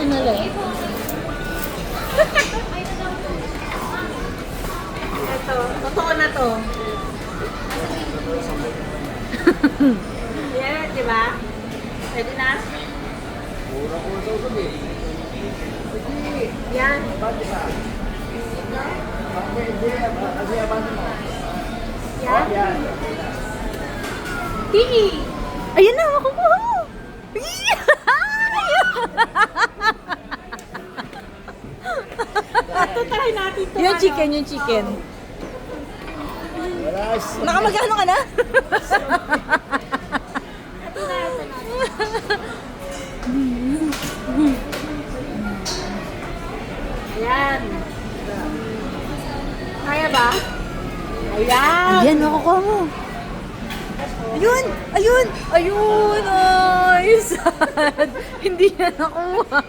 natin ulit. Ito, totoo na to. Yan, di ba? Pwede na? Yan. Yan. Tini! Ayun na, makukuha mo. Ito, try natin to. Yung chicken, yung chicken. Nakamagano ka na? Ito na, ito na. Ayan. Kaya ba? Ayan. Ayan, makukuha mo. Ayun! Ayun! Ayun! Ay, sad! Hindi niya nakuha.